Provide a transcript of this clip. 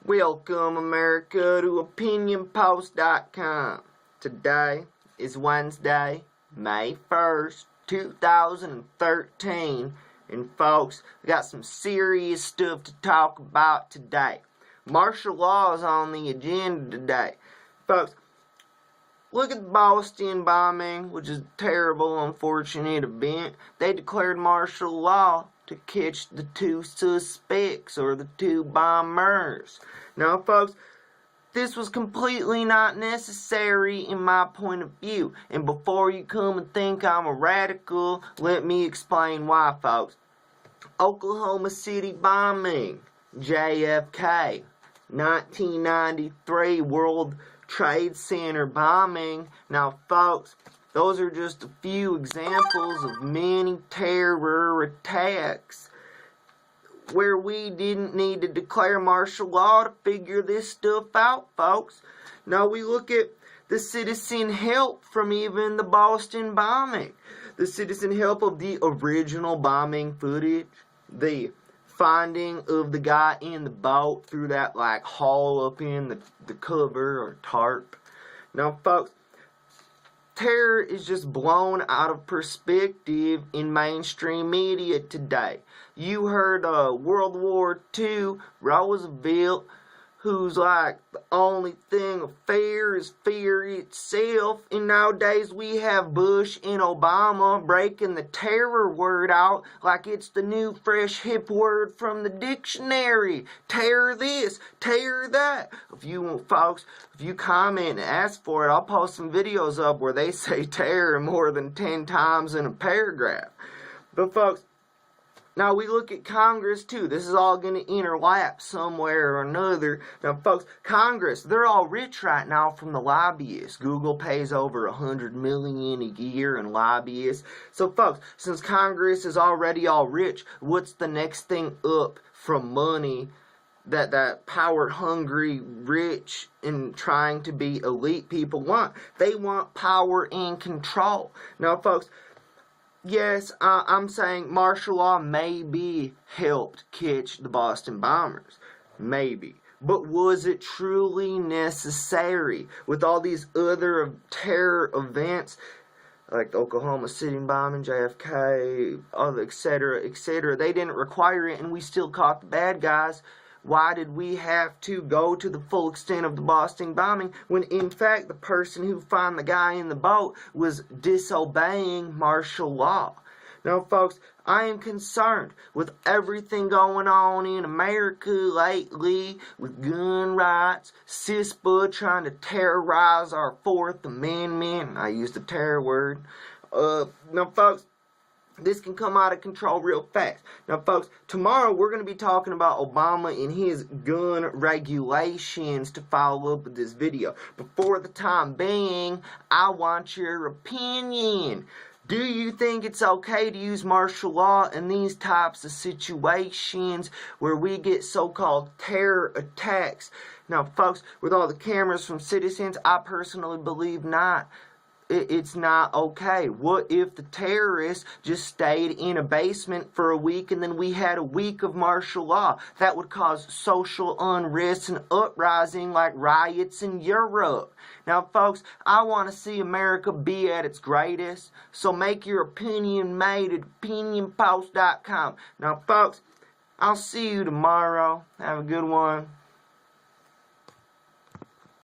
Welcome, America, to OpinionPost.com. Today is Wednesday, May 1st, 2013. And folks, we got some serious stuff to talk about today. Martial law is on the agenda today. Folks, look at the Boston bombing, which is a terrible, unfortunate event. They declared martial law to catch the two suspects, or the two bombers. Now, folks, this was completely not necessary in my point of view. And before you come and think I'm a radical, let me explain why, folks. Oklahoma City bombing, JFK, 1993 World Trade Center bombing. Now, folks, those are just a few examples of many terror attacks where we didn't need to declare martial law to figure this stuff out, folks. Now we look at the citizen help from even the Boston bombing. The citizen help of the original bombing footage, the finding of the guy in the boat through that like hole up in the cover or tarp. Now, folks, terror is just blown out of perspective in mainstream media today. You heard World War II, Roosevelt, who's like, the only thing of fear is fear itself. And nowadays we have Bush and Obama breaking the terror word out like it's the new fresh hip word from the dictionary. Terror this, terror that. If you folks, if you comment and ask for it, I'll post some videos up where they say terror more than 10 times in a paragraph. But folks, now we look at Congress too. This is all going to interlap somewhere or another. Now, folks, Congress, they're all rich right now from the lobbyists. Google pays over $100 million a year in lobbyists. So, folks, since Congress is already all rich, what's the next thing up from money that power-hungry, rich, and trying to be elite people want? They want power and control. Now, folks, yes, I'm saying martial law maybe helped catch the Boston bombers. Maybe. But was it truly necessary? With all these other terror events, like the Oklahoma City bombing, JFK, etc., etc., they didn't require it, and we still caught the bad guys. Why did we have to go to the full extent of the Boston bombing when, in fact, the person who found the guy in the boat was disobeying martial law? Now, folks, I am concerned with everything going on in America lately with gun rights, CISPA trying to terrorize our Fourth Amendment. I used the terror word. Now, folks, this can come out of control real fast. Now, folks, tomorrow we're going to be talking about Obama and his gun regulations to follow up with this video. But for the time being, I want your opinion. Do you think it's okay to use martial law in these types of situations where we get so-called terror attacks? Now, folks, with all the cameras from citizens, I personally believe not. It's not okay. What if the terrorists just stayed in a basement for a week and then we had a week of martial law? That would cause social unrest and uprising like riots in Europe. Now, folks, I want to see America be at its greatest, so make your opinion made at OpinionPost.com. Now, folks, I'll see you tomorrow. Have a good one.